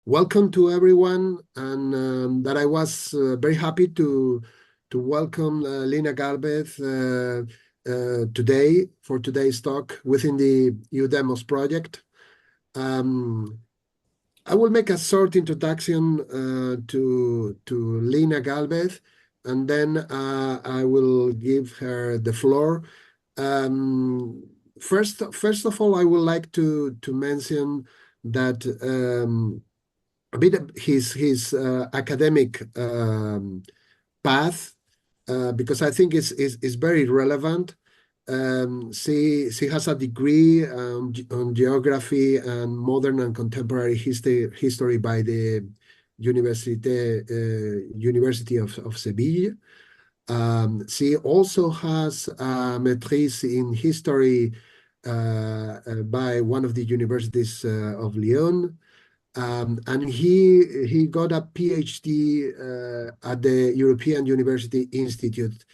welcome to everyone, and that I was very happy to welcome Lina Gálvez today for today's talk within the EUdemos project. I will make a short introduction to Lina Gálvez, and then I will give her the floor. First of all, I would like to mention that a bit of his academic path, because I think is very relevant. She has a degree on geography and modern and contemporary history by the University of Seville. She also has a maîtrise in history by one of the universities of Lyon. And he got a PhD at the European University Institute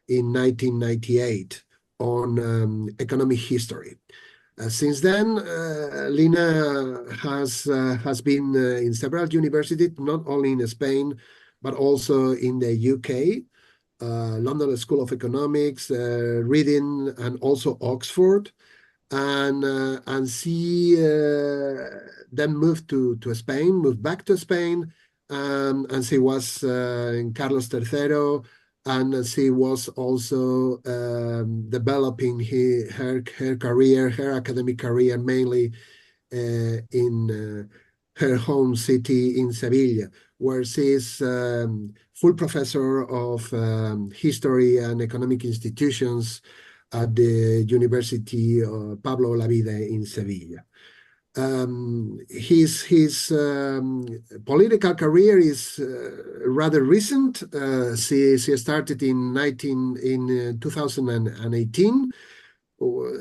in 1998 on economic history. Since then, Lina has been in several universities, not only in Spain, but also in the UK, London School of Economics, Reading, and also Oxford. And she then moved back to Spain, and she was in Carlos III, and she was also developing her academic career, mainly in her home city in Seville, where she is full professor of history and economic institutions at the University of Pablo-CEU in Sevilla. His political career is rather recent. She started in 2018.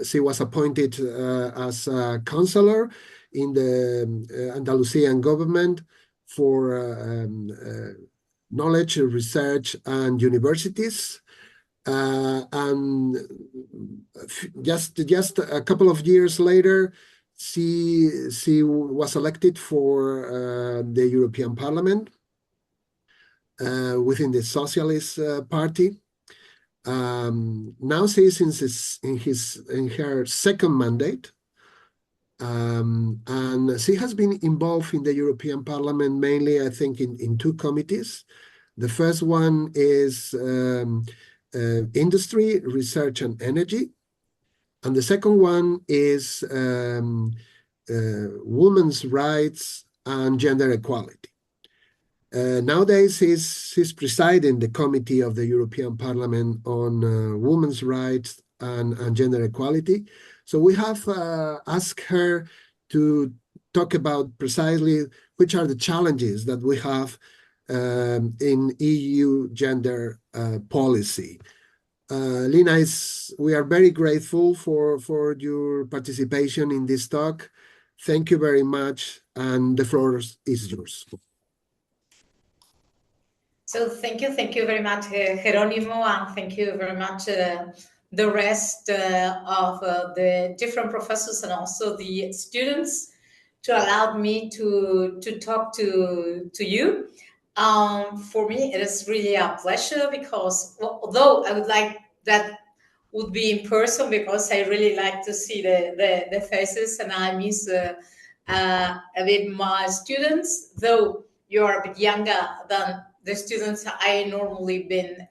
She was appointed as a counselor in the Andalusian government for knowledge, research, and universities. And just a couple of years later, she was elected for the European Parliament within the Socialist Party. Now she is in her second mandate, and she has been involved in the European Parliament mainly, I think, in two committees. The first one is industry, research, and energy. And the second one is women's rights and gender equality. Nowadays, she's presiding the committee of the European Parliament on women's rights and gender equality. So we have asked her to talk about precisely which are the challenges that we have in EU gender policy. Lina, we are very grateful for your participation in this talk. Thank you very much, and the floor is yours. So thank you very much, Jerónimo, and thank you very much the rest of the different professors and also the students to allow me to talk to you. For me, it is really a pleasure because although I would like that would be in person, because I really like to see the faces, and I miss a bit my students, though you are a bit younger than the students I normally been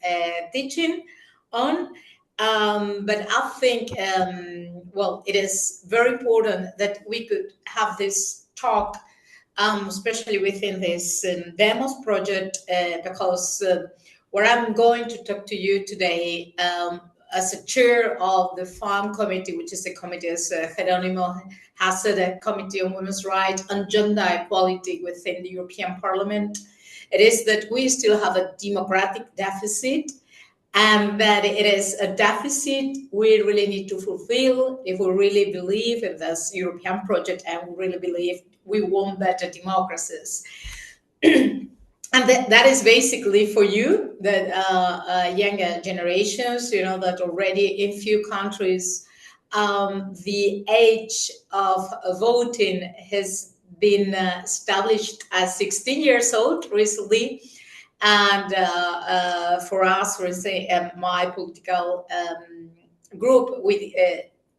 teaching on. But I think, well, it is very important that we could have this talk, especially within this demos project, because what I'm going to talk to you today as a chair of the FARM committee, which is the committee, as Jerónimo has said, a committee on women's rights and gender equality within the European Parliament, it is that we still have a democratic deficit, and that it is a deficit we really need to fulfill if we really believe in this European project and we really believe we want better democracies. And that is basically for you, that younger generations, you know, that already in few countries, the age of voting has been established at 16 years old recently. And for us, for instance, my political group, we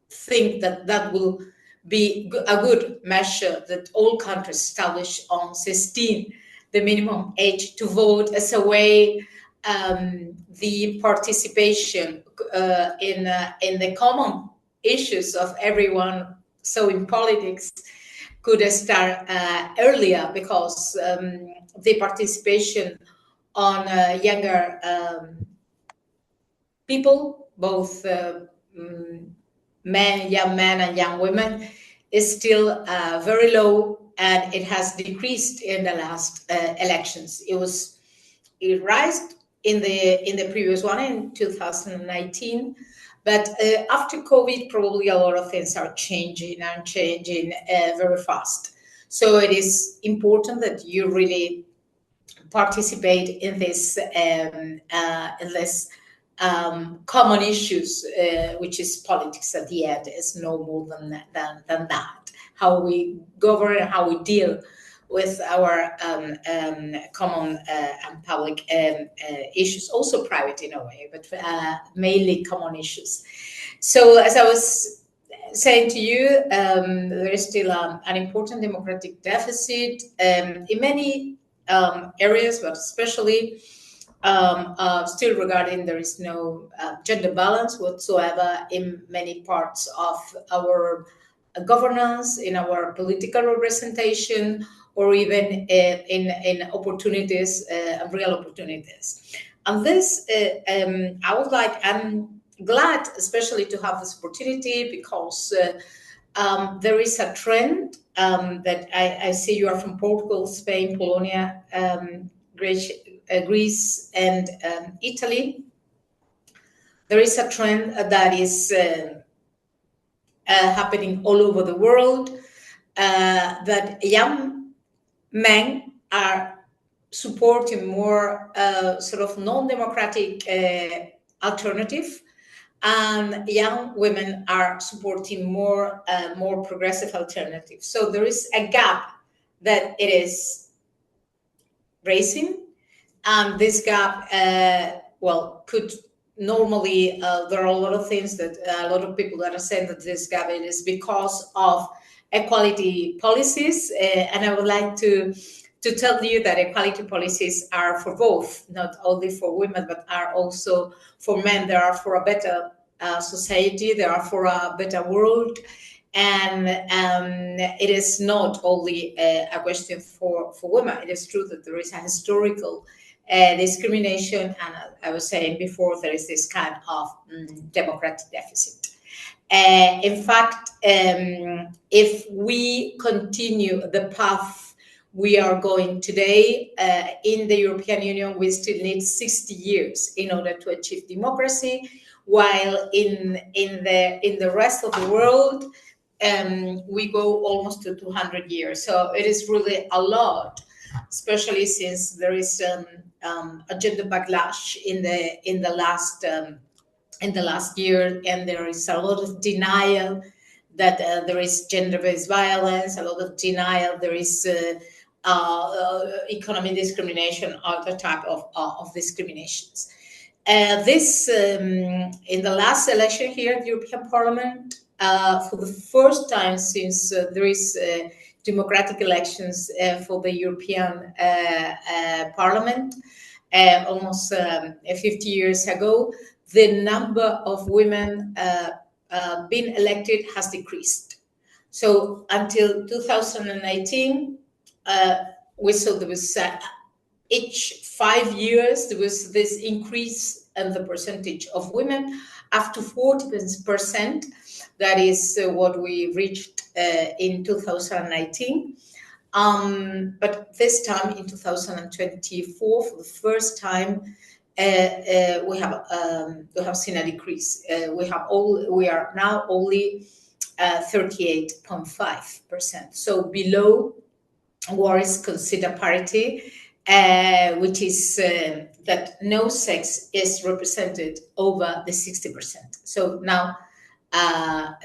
think that that will be a good measure that all countries establish on 16, the minimum age to vote, as a way the participation in the common issues of everyone. So in politics could start earlier, because the participation on younger people, both young men and young women, is still very low, and it has decreased in the last elections. It rised in the previous one in 2019, but after COVID, probably a lot of things are changing very fast. So it is important that you really participate in this common issues, which is politics at the end. Is no more than that. How we govern and how we deal with our common and public issues, also private in a way, but mainly common issues. So as I was saying to you, there is still an important democratic deficit in many areas, but especially still regarding there is no gender balance whatsoever in many parts of our governance, in our political representation, or even in opportunities, real opportunities. And this, I'm glad especially to have this opportunity, because there is a trend that I see. You are from Portugal, Spain, Polonia, Greece, and Italy. There is a trend that is happening all over the world, that young men are supporting more sort of non-democratic alternative, and young women are supporting more progressive alternatives. So there is a gap that it is raising, and this gap, could normally, there are a lot of things that a lot of people that are saying that this gap is because of equality policies, and I would like to tell you that equality policies are for both, not only for women, but are also for men. They are for a better society, they are for a better world, and it is not only a question for women. It is true that there is a historical discrimination, and I was saying before, there is this kind of democratic deficit. In fact, if we continue the path we are going today in the European Union, we still need 60 years in order to achieve democracy, while in the rest of the world we go almost to 200 years. So it is really a lot, especially since there is a gender backlash in the last year, and there is a lot of denial that there is gender-based violence, a lot of denial there is economic discrimination, other type of discriminations. This in the last election here at the European Parliament, for the first time since there is democratic elections for the European Parliament, almost 50 years ago, the number of women being elected has decreased. So until 2018, we saw there was each 5 years there was this increase in the percentage of women up to 40%. That is what we reached in 2019. But this time in 2024, for the first time, we have seen a decrease. We are now only 38.5%, so below what is considered parity, which is that no sex is represented over the 60%. So now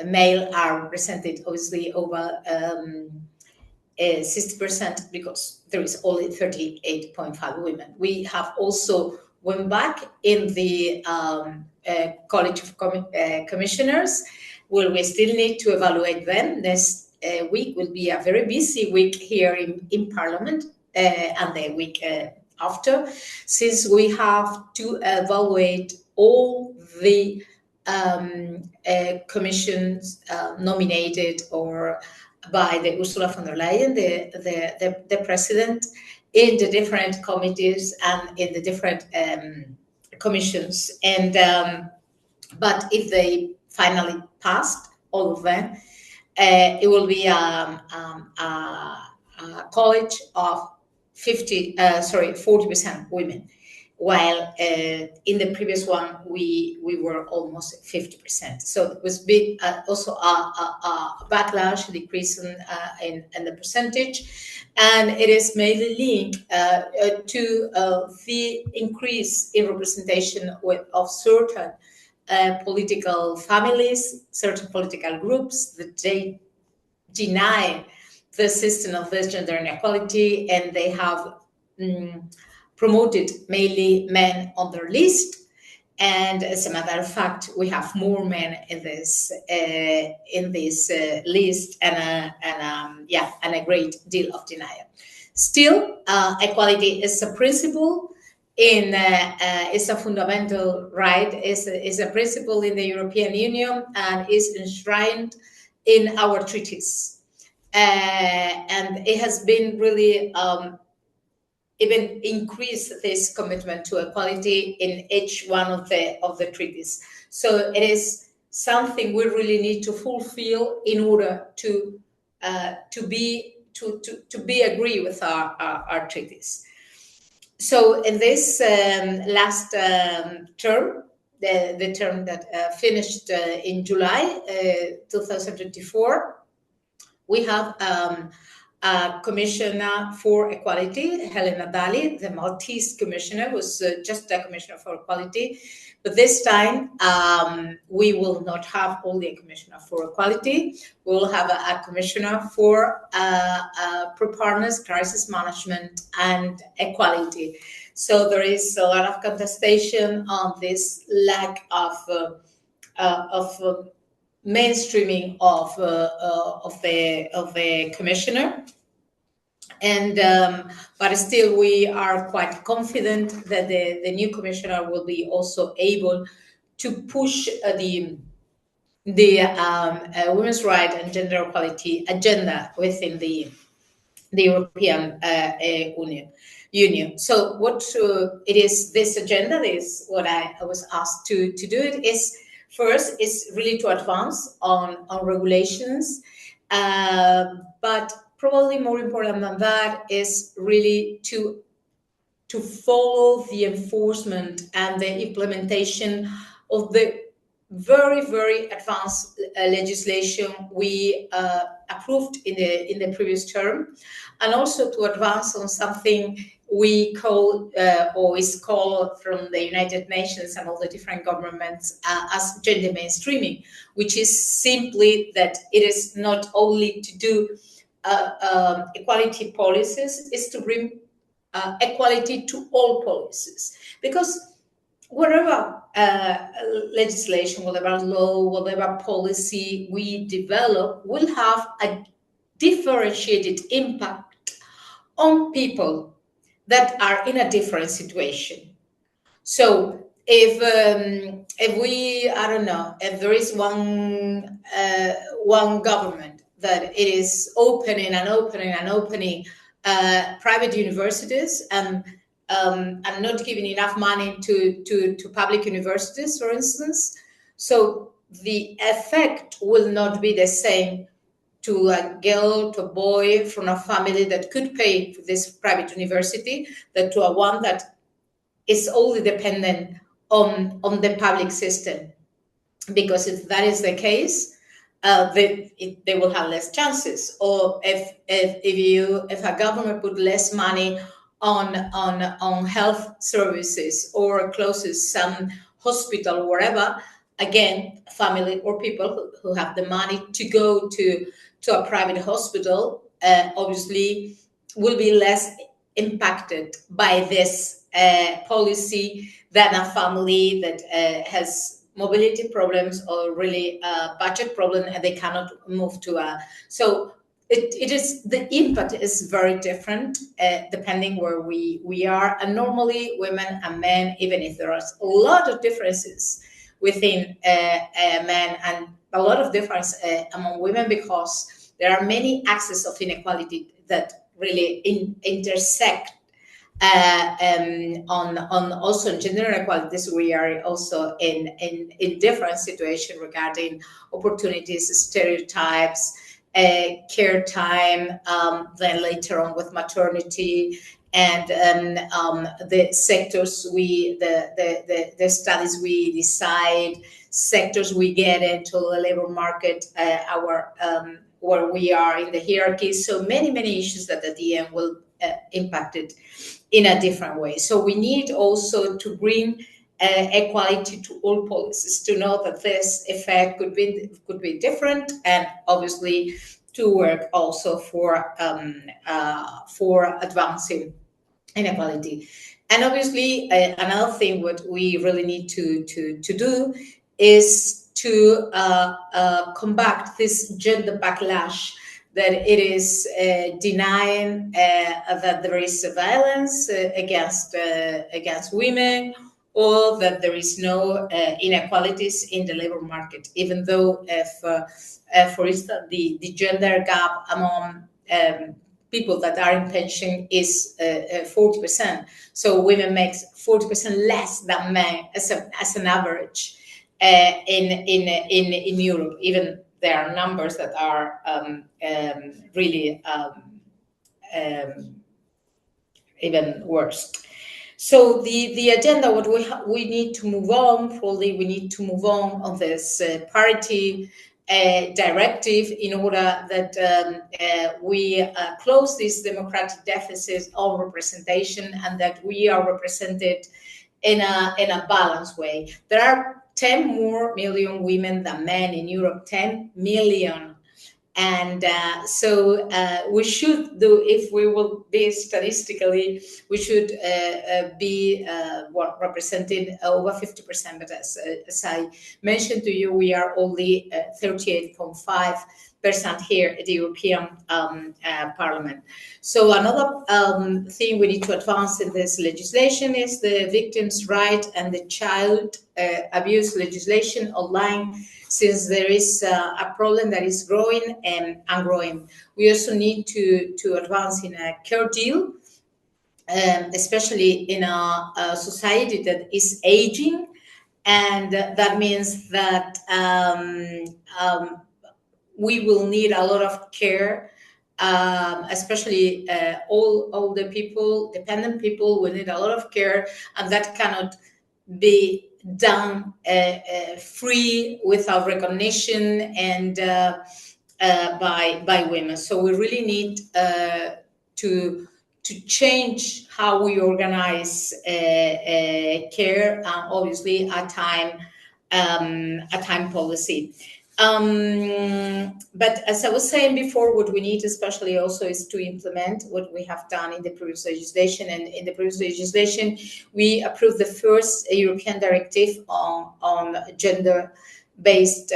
male are represented obviously over 60% because there is only 38.5 women. We have also went back in the College of Commissioners, where we still need to evaluate them. This week will be a very busy week here in Parliament, and the week after, since we have to evaluate all the commissions nominated or by the Ursula von der Leyen, the president, in the different committees and in the different commissions. And but if they finally passed all of them, it will be a college of 40% women, while in the previous one we were almost 50%. So it was big, also a backlash, decrease in the percentage, and it is mainly linked to the increase in representation of certain political families, certain political groups that they deny the system of this gender inequality, and they have promoted mainly men on their list. And as a matter of fact, we have more men in this list, and a great deal of denial. Still, equality is a principle is a fundamental right, is a principle in the European Union, and is enshrined in our treaties. And it has been really even increased this commitment to equality in each one of the treaties. So it is something we really need to fulfill in order to agree with our treaties. So in this last term, the term that finished in July 2024, we have a commissioner for equality, Helena Dalli. The Maltese commissioner was just a commissioner for equality. But this time, we will not have only a commissioner for equality. We will have a commissioner for preparedness, crisis management, and equality. So there is a lot of contestation on this lack of mainstreaming of the commissioner. And but still, we are quite confident that the new commissioner will be also able to push the women's rights and gender equality agenda within the European Union. So what it is, this agenda is what I was asked to do. It is first is really to advance on regulations, but probably more important than that is really to follow the enforcement and the implementation of the very, very advanced legislation we approved in the previous term, and also to advance on something we call or is called from the United Nations and all the different governments as gender mainstreaming, which is simply that it is not only to do equality policies, is to bring equality to all policies, because whatever legislation, whatever law, whatever policy we develop will have a differentiated impact on people that are in a different situation. So if we, I don't know, if there is one government that it is opening private universities and not giving enough money to public universities, for instance, so the effect will not be the same to a girl, to a boy from a family that could pay for this private university, than to a one that is only dependent on the public system. Because if that is the case, they will have less chances. Or if a government put less money on health services or closes some hospital or wherever, again, family or people who have the money to go to a private hospital obviously will be less impacted by this policy than a family that has mobility problems or really budget problem and they cannot move to a. So it is, the impact is very different depending where we are, and normally women and men, even if there are a lot of differences within men and a lot of difference among women, because there are many axes of inequality that really intersect on also in gender inequalities. We are also in different situations regarding opportunities, stereotypes, care time, then later on with maternity, and the sectors the studies we decide, sectors we get into the labor market, our where we are in the hierarchy. So many issues that at the end will impact it in a different way. So we need also to bring equality to all policies, to know that this effect could be different, and obviously to work also for advancing inequality. And obviously another thing what we really need to do is to combat this gender backlash, that it is denying that there is violence against women, or that there is no inequalities in the labor market, even though if, for instance, the gender gap among people that are in pension is 40%. So women make 40% less than men as an average in Europe. Even there are numbers that are really even worse. So the agenda, what we need to move on, probably we need to move on this parity directive, in order that we close this democratic deficit on representation, and that we are represented in a balanced way. There are 10 million more women than men in Europe, 10 million. And so we should do, if we will be statistically, we should be represented over 50%. But as I mentioned to you, we are only 38.5% here at the European Parliament. So another thing we need to advance in this legislation is the victims' right and the child abuse legislation online, since there is a problem that is growing and growing. We also need to advance in a care deal, especially in a society that is aging, and that means that we will need a lot of care, especially older people, dependent people will need a lot of care, and that cannot be done free, without recognition, and by women. So we really need to change how we organize care, and obviously a time policy. But as I was saying before, what we need especially also is to implement what we have done in the previous legislation. And in the previous legislation, we approved the first European directive on gender-based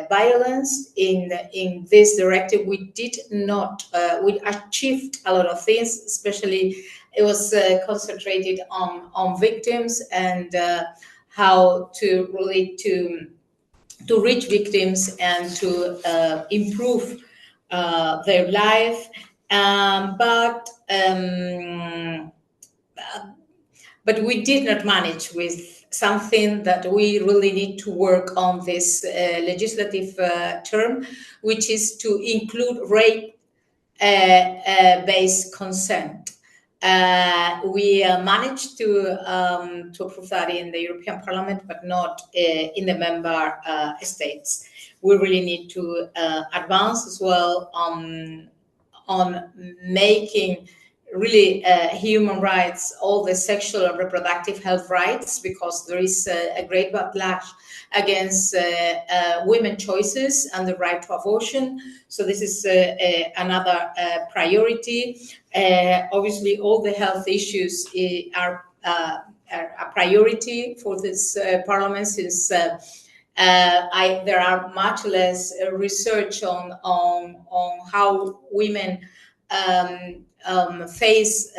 violence. In this directive, we did not, we achieved a lot of things, especially it was concentrated on victims and how to relate to reach victims and to improve their life, but we did not manage with something that we really need to work on this legislative term, which is to include rape-based consent. We managed to approve that in the European Parliament, but not in the member states. We really need to advance as well on making really human rights, all the sexual and reproductive health rights, because there is a great backlash against women's choices and the right to abortion. So this is another priority. Obviously, all the health issues are a priority for this parliament, since there are much less research on how women face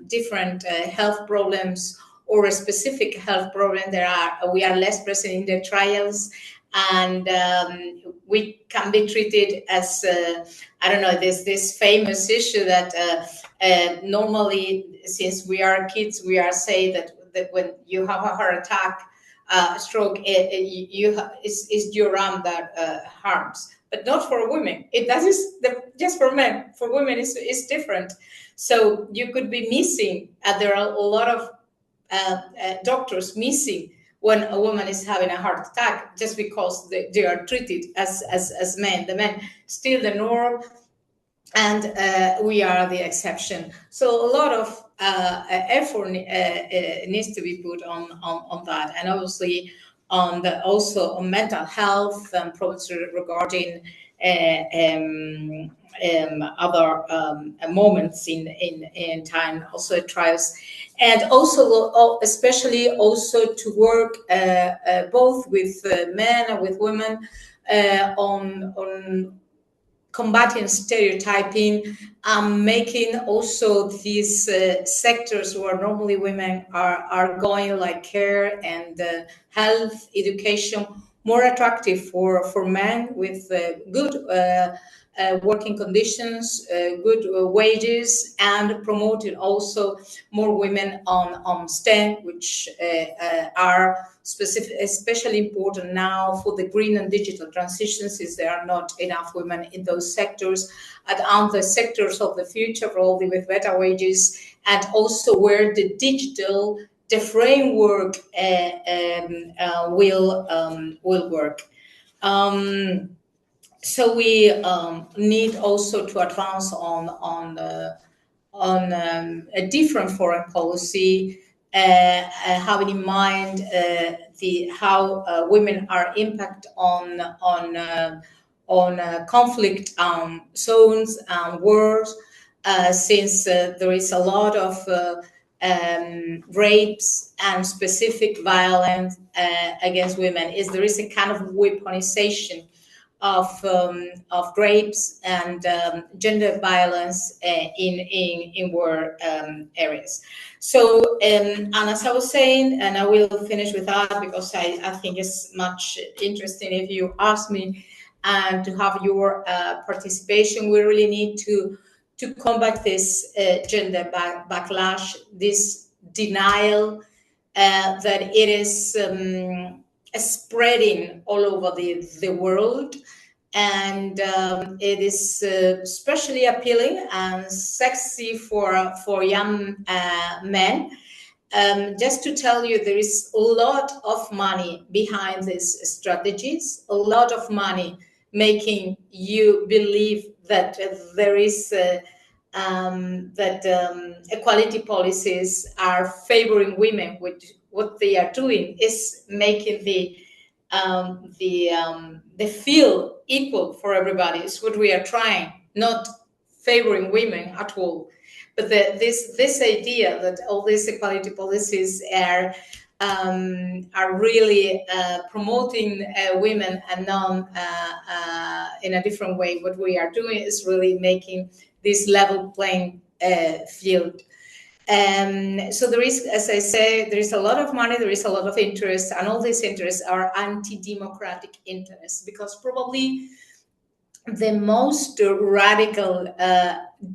different health problems or a specific health problem. We are less present in the trials, and we can be treated as I don't know, this famous issue that normally, since we are kids, we are say that when you have a heart attack, stroke, it's your arm that harms. But not for women. Just for men. For women, it's different. So you could be missing. There are a lot of doctors missing when a woman is having a heart attack, just because they are treated as men. The men still the norm, and we are the exception. So a lot of effort needs to be put on that, and obviously also on mental health and problems regarding other moments in time, also trials, and also especially also to work both with men and with women on combating stereotyping, making also these sectors where normally women are going, like care and health, education, more attractive for men, with good working conditions, good wages, and promoting also more women on STEM, which are especially important now for the green and digital transitions, since there are not enough women in those sectors, and the sectors of the future, probably with better wages, and also where the framework will work. So we need also to advance on a different foreign policy, having in mind how women are impacted on conflict zones and wars, since there is a lot of rapes and specific violence against women. There is a kind of weaponization of rapes and gender violence in war areas. So, and as I was saying, and I will finish with that because I think it's much interesting if you ask me, and to have your participation. We really need to combat this gender backlash, this denial that it is spreading all over the world, and it is especially appealing and sexy for young men. Just to tell you, there is a lot of money behind these strategies, a lot of money making you believe that there is equality policies are favoring women. Which what they are doing is making the field equal for everybody. It's what we are trying, not favoring women at all. But this idea that all these equality policies are really promoting women and non in a different way. What we are doing is really making this level playing field. So there is, as I say, there is a lot of money, there is a lot of interest, and all these interests are anti-democratic interests, because probably the most radical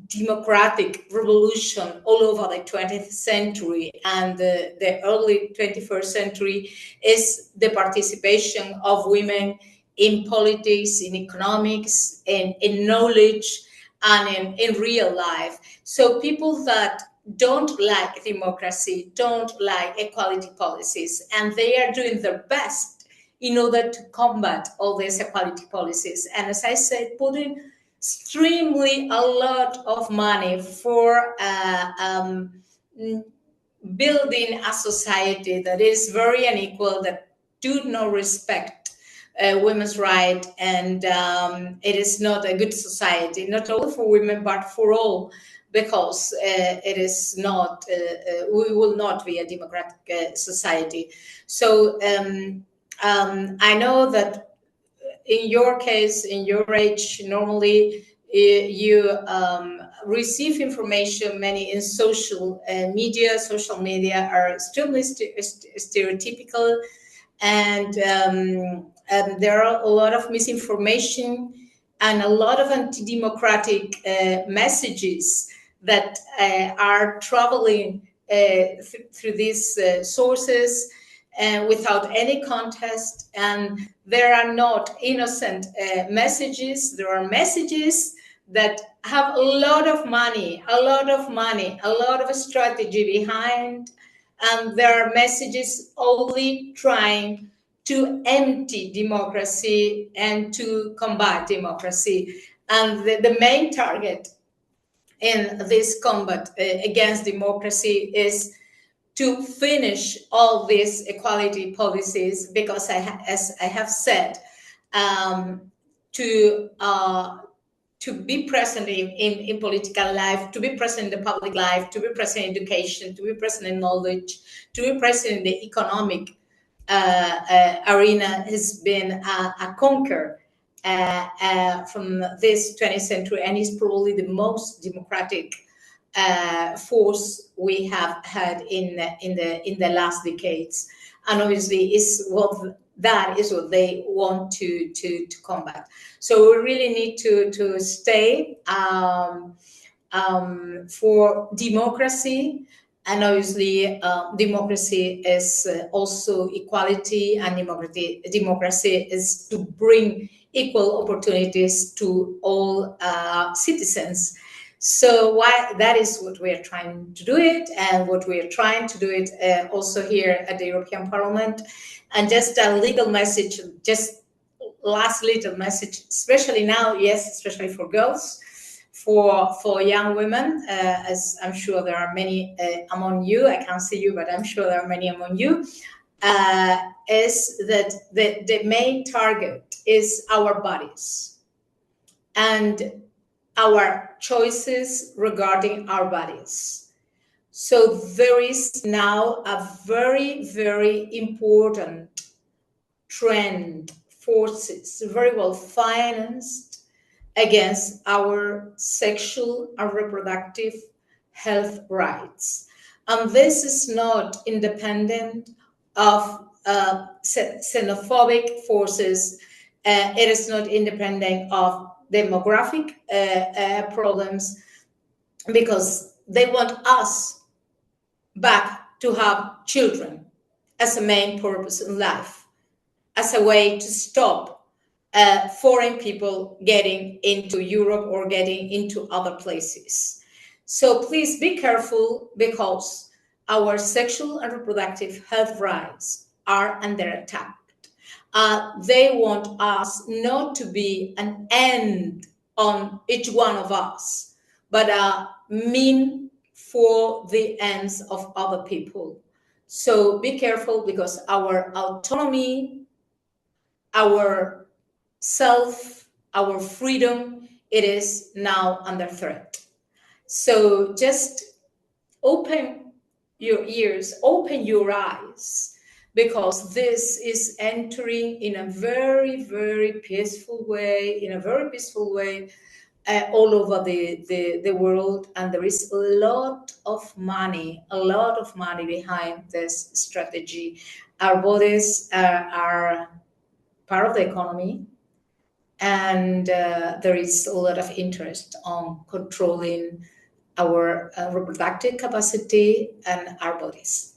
democratic revolution all over the 20th century and the early 21st century is the participation of women in politics, in economics, in knowledge, and in real life. So people that don't like democracy, don't like equality policies, and they are doing their best in order to combat all these equality policies. And as I said, putting extremely a lot of money for building a society that is very unequal, that do not respect women's rights, and it is not a good society, not only for women but for all, because it is not, we will not be a democratic society. So I know that in your case, in your age, normally you receive information many in social media. Social media are extremely stereotypical, and there are a lot of misinformation and a lot of anti-democratic messages that are traveling through these sources without any contest. And there are not innocent messages. There are messages that have a lot of money, a lot of strategy behind. And there are messages only trying to empty democracy and to combat democracy. And the main target in this combat against democracy is to finish all these equality policies, because as I have said, to be present in political life, to be present in the public life, to be present in education, to be present in knowledge, to be present in the economic arena has been a conquer from this 20th century, and is probably the most democratic force we have had in the last decades. And obviously that is what they want to combat. So we really need to stay for democracy. And obviously democracy is also equality, and democracy is to bring equal opportunities to all citizens. So that is what we are trying to do it, and what we are trying to do it also here at the European Parliament. And just a little message, just last little message, especially now, yes, especially for girls, for young women, as I'm sure there are many among you. I can't see you, but I'm sure there are many among you. Is that the main target is our bodies and our choices regarding our bodies. So there is now a very, very important trend, forces, very well financed, against our sexual and reproductive health rights. And this is not independent of xenophobic forces. It is not independent of demographic problems, because they want us back to have children as a main purpose in life, as a way to stop foreign people getting into Europe or getting into other places. So please be careful, because our sexual and reproductive health rights are under attack. They want us not to be an end on each one of us, but a mean for the ends of other people. So be careful, because our autonomy, our self, our freedom, it is now under threat. So just open your ears, open your eyes, because this is entering in a very, very peaceful way, all over the world. And there is a lot of money behind this strategy. Our bodies are part of the economy, and there is a lot of interest on controlling our reproductive capacity and our bodies.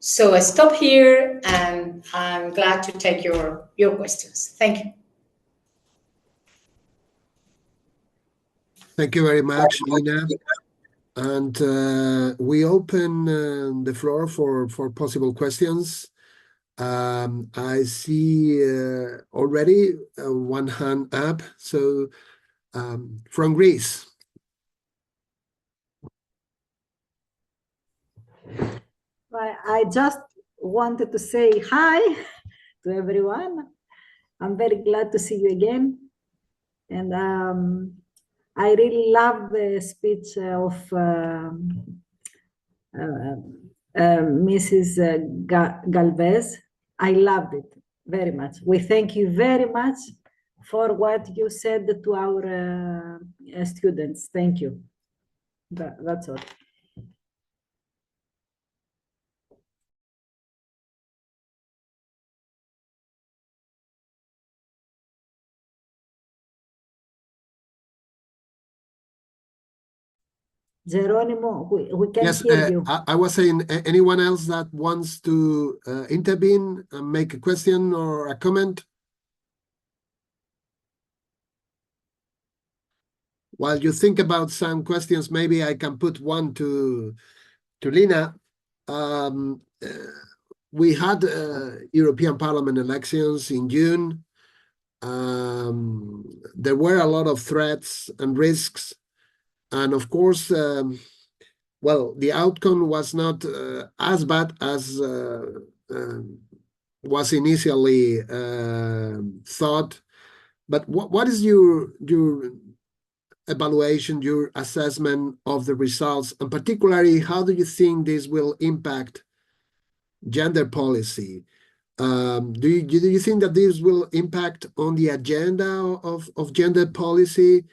So I stop here, and I'm glad to take your questions. Thank you. Thank you very much, Lina. And we open the floor for possible questions. I see already one hand up. So from Greece. I just wanted to say hi to everyone. I'm very glad to see you again. And I really love the speech of Mrs. Gálvez. I loved it very much. We thank you very much for what you said to our students. Thank you. That's all. Geronimo, we can hear you. I was saying, anyone else that wants to intervene and make a question or a comment? While you think about some questions, maybe I can put one to Lina. We had European Parliament elections in June. There were a lot of threats and risks. And of course, well, the outcome was not as bad as was initially thought. But what is your evaluation, your assessment of the results, and particularly, how do you think this will impact gender policy? Do you think that this will impact on the agenda of gender policy?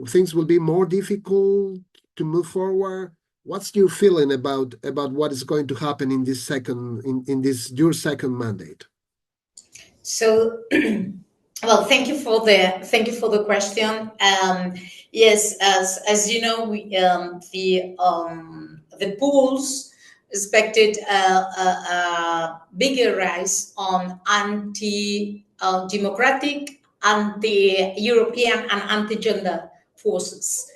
Things will be more difficult to move forward. What's your feeling about what is going to happen in this your second mandate? So, well, thank you for the question. Yes, as you know, the polls expected a bigger rise on anti-democratic, anti-European, and anti-gender forces.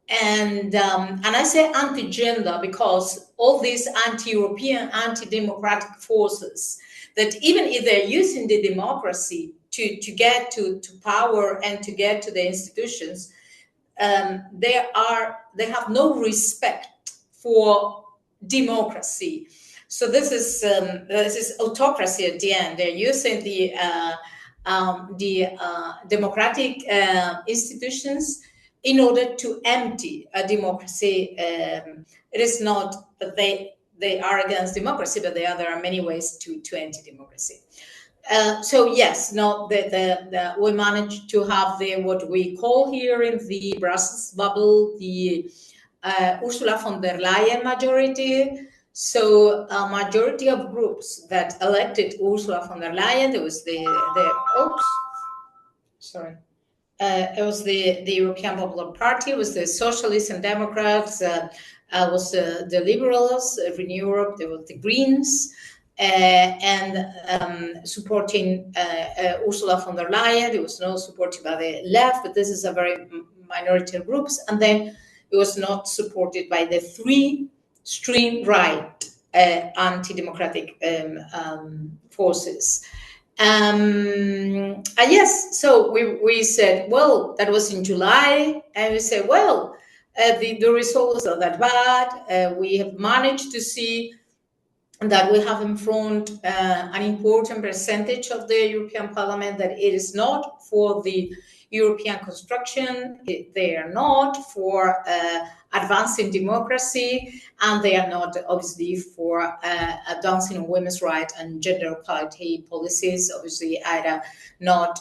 And I say anti-gender because all these anti-European, anti-democratic forces, that even if they're using the democracy to get to power and to get to the institutions, they have no respect for democracy. So this is autocracy at the end. They're using the democratic institutions in order to empty a democracy. It is not that they are against democracy, but there are many ways to empty democracy. So yes, no, we managed to have what we call here in the Brussels bubble the Ursula von der Leyen majority. So a majority of groups that elected Ursula von der Leyen. There was it was the European Popular Party, it was the Socialists and Democrats, was the Liberals, Renew Europe, there were the Greens, and supporting Ursula von der Leyen. There was no support by the left, but this is a very minority of groups. And then it was not supported by the three extreme right anti-democratic forces. Yes, so we said, well, that was in July, and we said, well, the results are that bad. We have managed to see that we have in front an important percentage of the European Parliament that it is not for the European construction, they are not for advancing democracy, and they are not obviously for advancing on women's rights and gender equality policies, obviously either not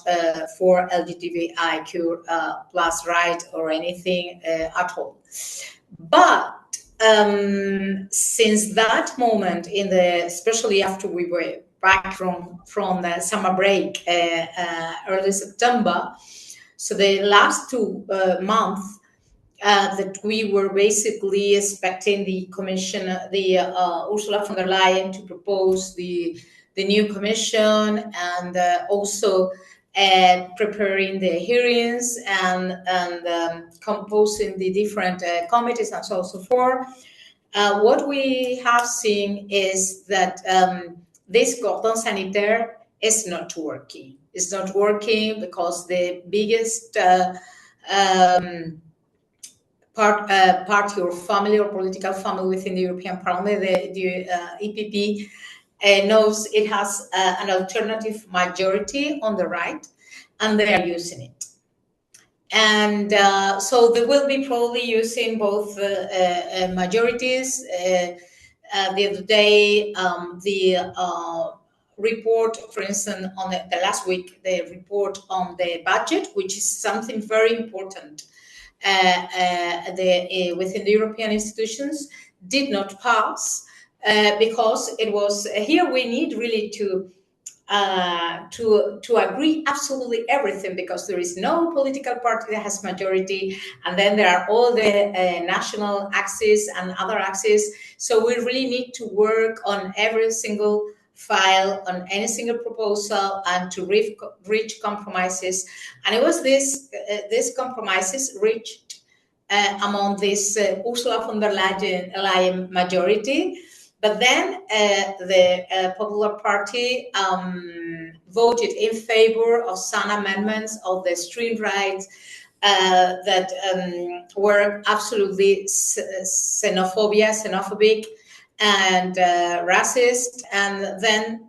for LGBTIQ plus right or anything at all. But since that moment, especially after we were back from the summer break, early September, so the last 2 months that we were basically expecting the Commission, Ursula von der Leyen, to propose the new Commission, and also preparing the hearings and composing the different committees and so on and so forth. What we have seen is that this cordon sanitaire is not working. It's not working because the biggest party or family or political family within the European Parliament, the EPP, knows it has an alternative majority on the right, and they are using it. And so they will be probably using both majorities. The other day, the report, for instance, on the last week, the report on the budget, which is something very important within the European institutions, did not pass because it was here we need really to agree absolutely everything, because there is no political party that has majority, and then there are all the national axes and other axes. So we really need to work on every single file, on any single proposal, and to reach compromises. And it was these compromises reached among this Ursula von der Leyen majority. But then the Popular Party voted in favor of some amendments of the extreme right that were absolutely xenophobic and racist, and then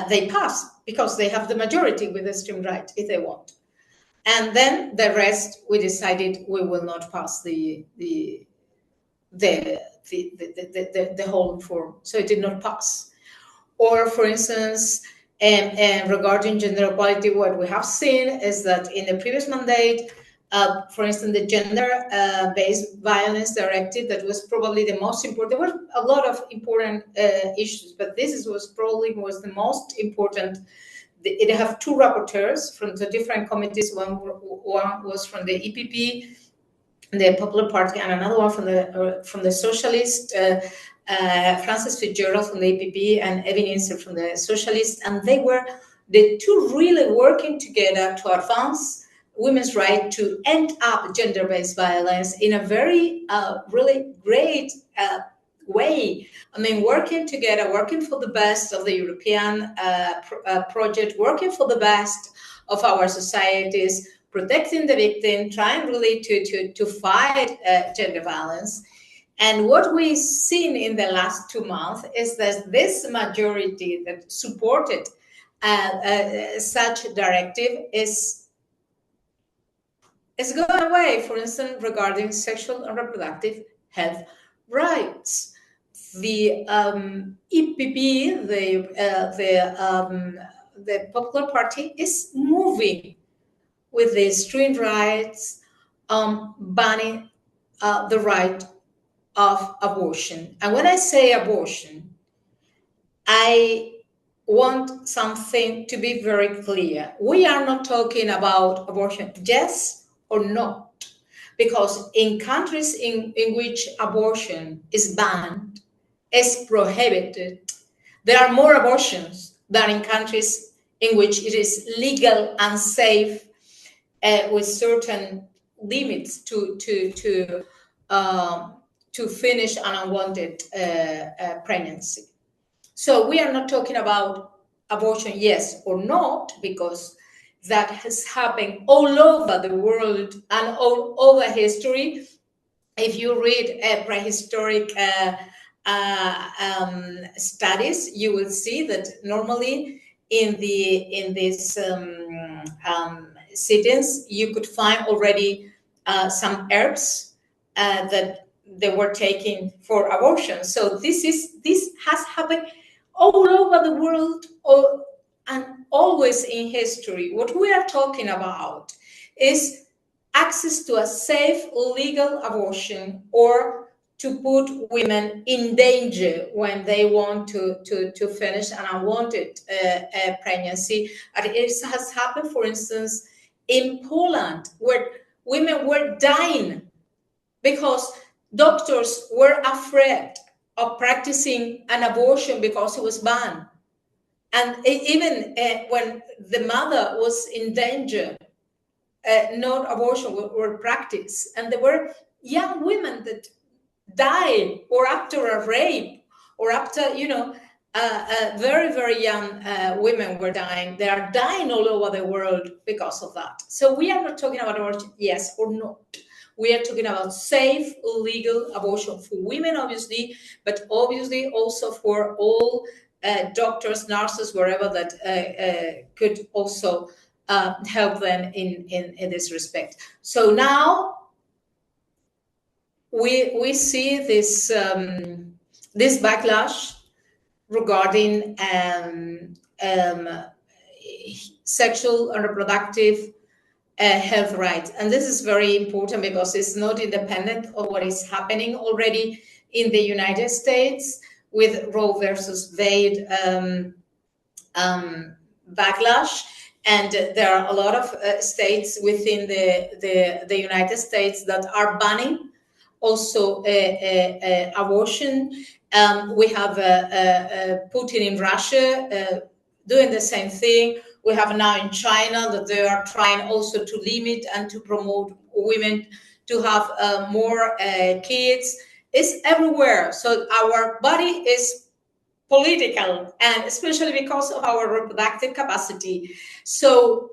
they passed because they have the majority with the extreme right if they want. And then the rest, we decided we will not pass the whole reform, so it did not pass. Or, for instance, regarding gender equality, what we have seen is that in the previous mandate, for instance, the gender-based violence directive, that was probably the most important. There were a lot of important issues, but this was probably the most important. It have two rapporteurs from the different committees. One was from the EPP, the Popular Party, and another one from the Socialist, Frances Fitzgerald from the EPP and Evin Inser from the Socialist, and they were the two really working together to advance women's right to end up gender-based violence in a very really great way. I mean, working together, working for the best of the European project, working for the best of our societies, protecting the victim, trying really to fight gender violence. And what we've seen in the last 2 months is that this majority that supported such directive is going away, for instance, regarding sexual and reproductive health rights. The EPP, the Popular Party, is moving with the extreme rights, banning the right of abortion. And when I say abortion, I want something to be very clear. We are not talking about abortion, yes or not, because in countries in which abortion is banned, is prohibited, there are more abortions than in countries in which it is legal and safe, with certain limits to finish an unwanted pregnancy. So we are not talking about abortion, yes or not, because that has happened all over the world and all over history. If you read prehistoric studies, you will see that normally in these sittings, you could find already some herbs that they were taking for abortion. So this has happened all over the world, and always in history. What we are talking about is access to a safe, legal abortion, or to put women in danger when they want to finish an unwanted pregnancy. And it has happened, for instance, in Poland, where women were dying because doctors were afraid of practicing an abortion because it was banned. And even when the mother was in danger, no abortion were practiced. And there were young women that died, or after a rape, or after, very, very young women were dying. They are dying all over the world because of that. So we are not talking about abortion, yes or no. We are talking about safe, legal abortion for women, obviously, but obviously also for all doctors, nurses, wherever that could also help them in this respect. So now we see this this backlash regarding sexual and reproductive health rights. And this is very important because it's not independent of what is happening already in the United States with Roe versus Wade backlash. And there are a lot of states within the United States that are banning also abortion. We have Putin in Russia doing the same thing. We have now in China that they are trying also to limit and to promote women to have more kids. It's everywhere. So our body is political, and especially because of our reproductive capacity. So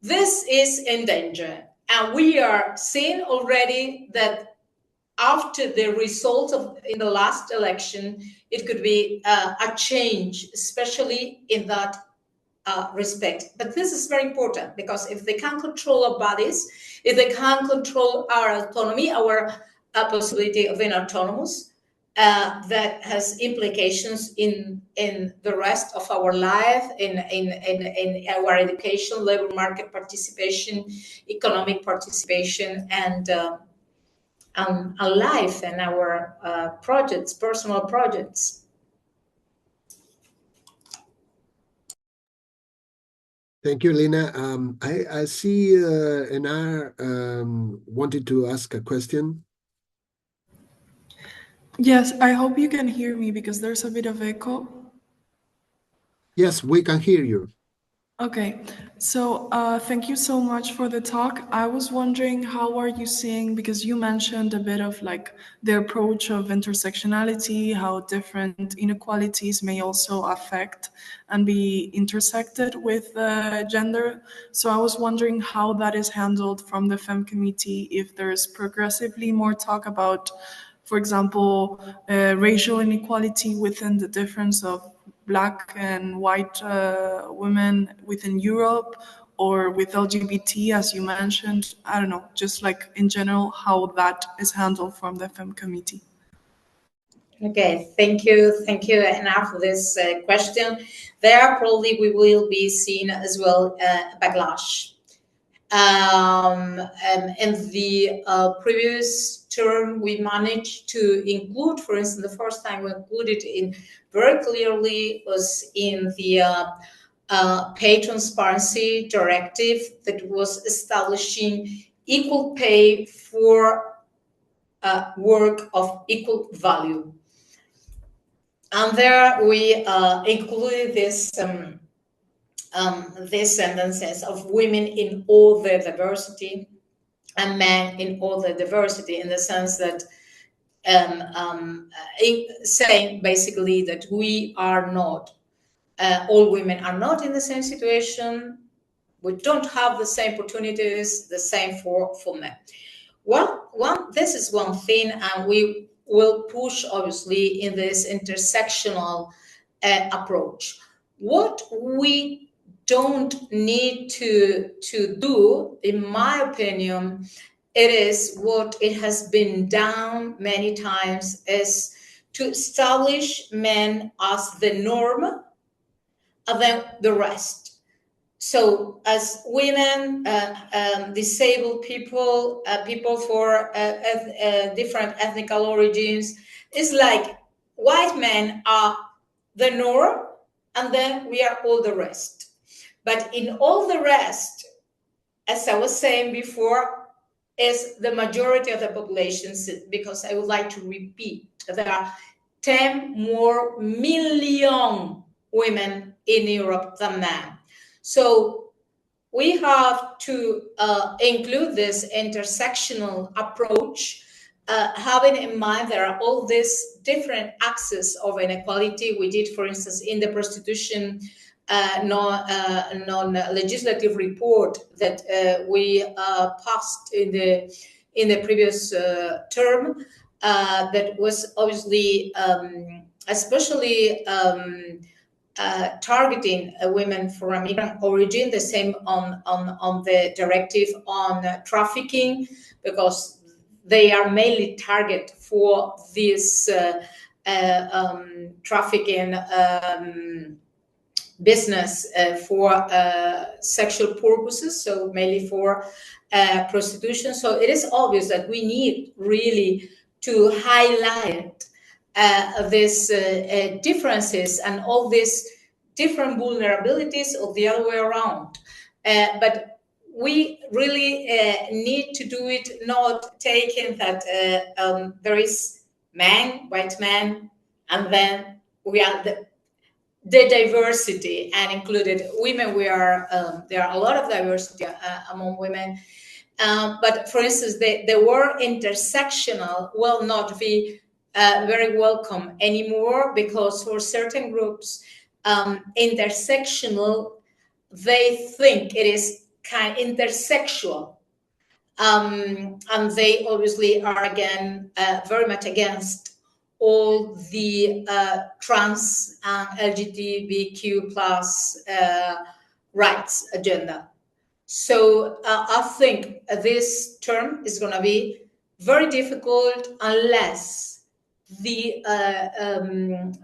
this is in danger. And we are seeing already that after the result of in the last election, it could be a change, especially in that respect. But this is very important because if they can control our bodies, if they can control our autonomy, our possibility of being autonomous, that has implications in the rest of our life, in our education, labor market participation, economic participation, and a life and our projects, personal projects. Thank you, Lina. I see Enar wanted to ask a question. Yes, I hope you can hear me because there's a bit of echo. Yes, we can hear you. Okay, so thank you so much for the talk. I was wondering, how are you seeing, because you mentioned a bit of like the approach of intersectionality, how different inequalities may also affect and be intersected with gender. So I was wondering how that is handled from the FEM committee, if there's progressively more talk about, for example, racial inequality within the difference of Black and white women within Europe, or with LGBT, as you mentioned. I don't know, just like in general, how that is handled from the FEM committee. Okay, thank you, Anna, for this question. There probably we will be seeing as well backlash. In the previous term, we managed to include, for instance, the first time we included in very clearly was in the pay transparency directive that was establishing equal pay for work of equal value. And there we included this these sentences of women in all their diversity and men in all their diversity, in the sense that saying basically that we are not, all women are not in the same situation. We don't have the same opportunities, the same for men. Well, this is one thing, and we will push obviously in this intersectional approach. What we don't need to do, in my opinion, it is what it has been done many times, is to establish men as the norm and then the rest. So as women, disabled people, people for different ethnical origins, it's like white men are the norm, and then we are all the rest. But in all the rest, as I was saying before, is the majority of the population, because I would like to repeat, there are 10 more million women in Europe than men. So we have to include this intersectional approach having in mind there are all these different axes of inequality. We did, for instance, in the prostitution non-legislative report that we passed in the previous term, that was obviously especially targeting women from immigrant origin. The same on the directive on trafficking, because they are mainly target for this trafficking business for sexual purposes, so mainly for prostitution. So it is obvious that we need really to highlight these differences and all these different vulnerabilities of the other way around. But we really need to do it not taking that there is man, white man, and then we are the diversity and included women. We are there are a lot of diversity among women, but for instance, the word intersectional will not be very welcome anymore, because for certain groups, intersectional, they think it is kind of intersexual, and they obviously are again very much against all the trans and LGBTQ plus rights agenda. So I think this term is going to be very difficult unless the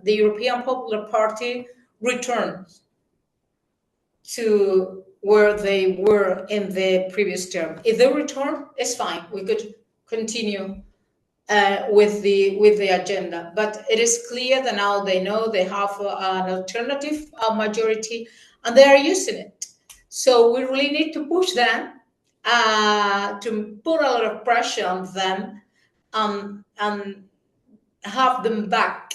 European Popular Party returns to where they were in the previous term. If they return, it's fine. We could continue with the agenda. But it is clear that now they know they have an alternative majority, and they are using it. So we really need to push them, to put a lot of pressure on them, and have them back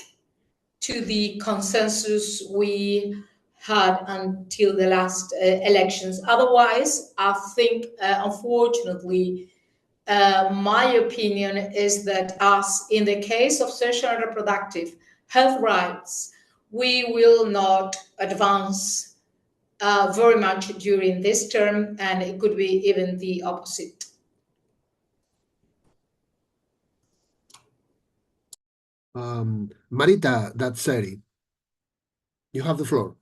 to the consensus we had until the last elections. Otherwise, I think, unfortunately, my opinion is that as in the case of sexual and reproductive health rights, we will not advance very much during this term, and it could be even the opposite. Marita Datseri, you have the floor.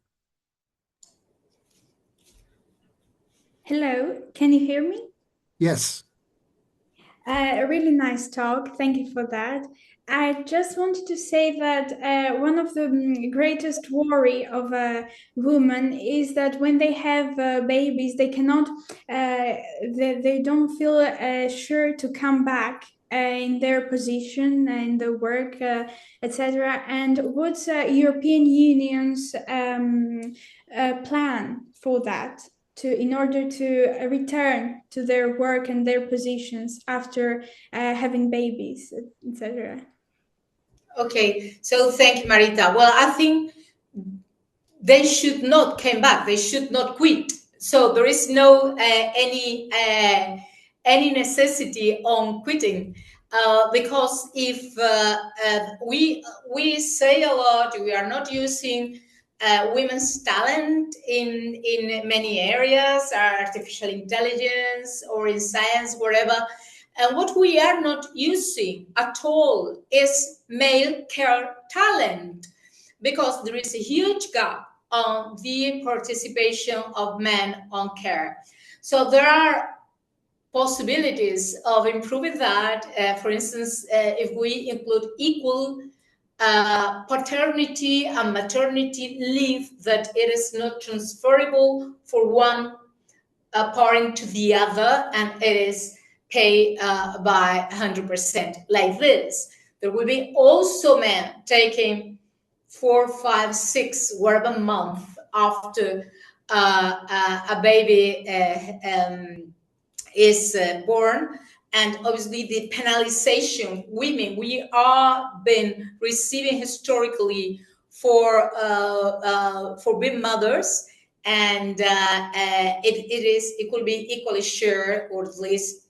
Hello, can you hear me? Yes. A really nice talk. Thank you for that. I just wanted to say that one of the greatest worry of a woman is that when they have babies, they cannot, they don't feel sure to come back in their position and the work, etc. And what's European Union's plan for that? In order to return to their work and their positions after having babies, etc. Okay, so thank you, Marita. Well, I think they should not come back. They should not quit. So there is no any necessity on quitting, because if we say a lot, we are not using women's talent in many areas, artificial intelligence or in science, wherever. And what we are not using at all is male care talent, because there is a huge gap on the participation of men on care. So there are possibilities of improving that. For instance, if we include equal paternity and maternity leave, that it is not transferable for one parent to the other, and it is paid by 100%. Like this, there will be also men taking 4, 5, 6, whatever month after a baby is born. And obviously the penalization women we are been receiving historically for being mothers, and it could be equally shared, or at least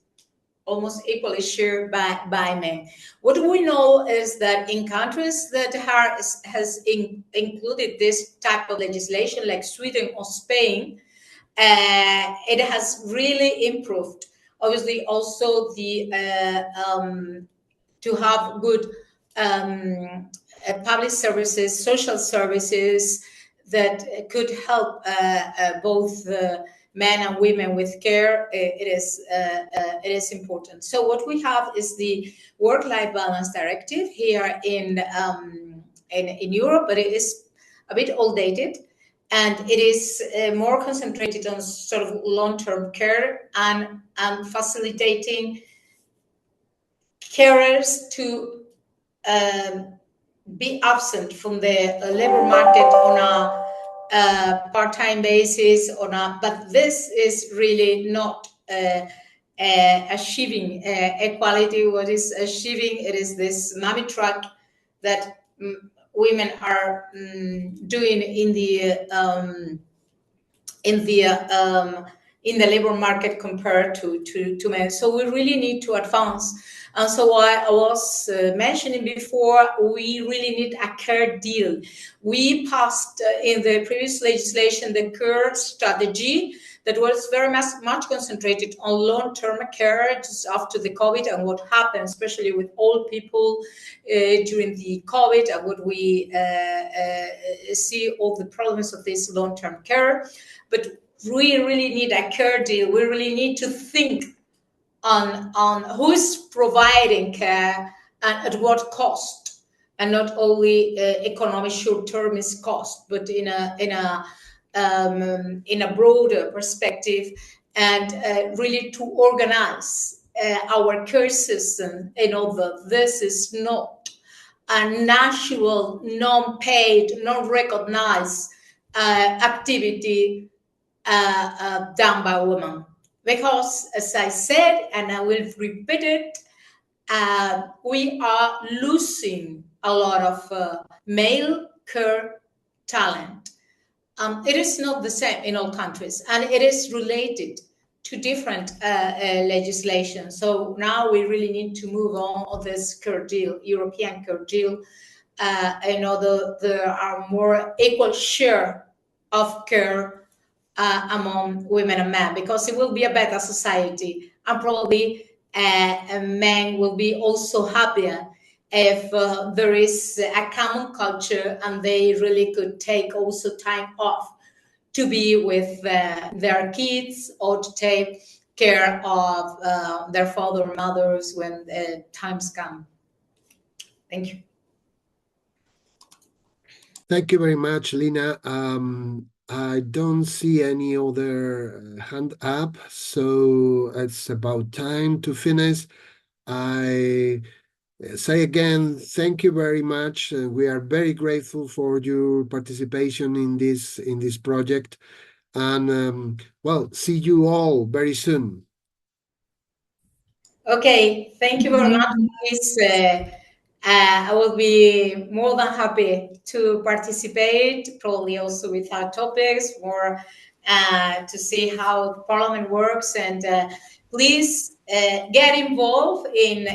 almost equally shared by men. What we know is that in countries that has included this type of legislation, like Sweden or Spain, it has really improved. Obviously, also the to have good public services, social services that could help both men and women with care. It is important. So what we have is the Work-Life Balance Directive here in Europe, but it is a bit outdated, and it is more concentrated on sort of long-term care and facilitating carers to be absent from the labor market on a part-time basis, but this is really not achieving equality. What is achieving it is this mommy truck that women are doing in the labor market compared to men. So we really need to advance. And so I was mentioning before, we really need a care deal. We passed in the previous legislation the care strategy that was very much concentrated on long-term care just after the COVID and what happened, especially with old people during the COVID, and what we see all the problems of this long-term care. But we really need a care deal. We really need to think on who's providing care and at what cost, and not only economic short-termist cost, but in a broader perspective, and really to organize our care system in order this is not a natural, non-paid, non-recognized activity done by women. Because, as I said, and I will repeat it, we are losing a lot of male care talent. It is not the same in all countries, and it is related to different legislation. So now we really need to move on this care deal, European care deal, in order there are more equal share of care among women and men, because it will be a better society, and probably men will be also happier if there is a common culture and they really could take also time off to be with their kids or to take care of their father or mothers when times come. Thank you. Thank you very much, Lina. I don't see any other hand up, so it's about time to finish. I say again, thank you very much. We are very grateful for your participation in this project, and well, see you all very soon. Okay, thank you very much. I will be more than happy to participate, probably also with our topics, more to see how Parliament works, and please get involved in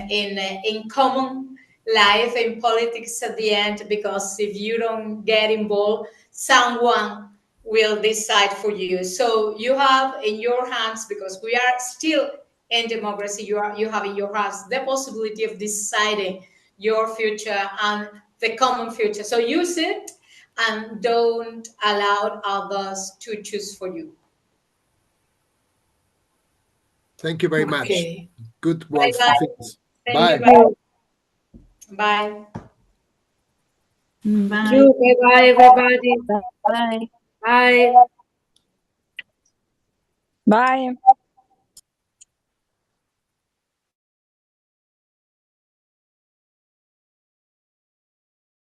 common life, in politics at the end, because if you don't get involved, someone will decide for you. So you have in your hands, because we are still in democracy, you have in your hands the possibility of deciding your future and the common future. So use it and don't allow others to choose for you. Thank you very much. Good work. Bye. Bye. Bye. Bye, everybody. Bye. Bye. Bye.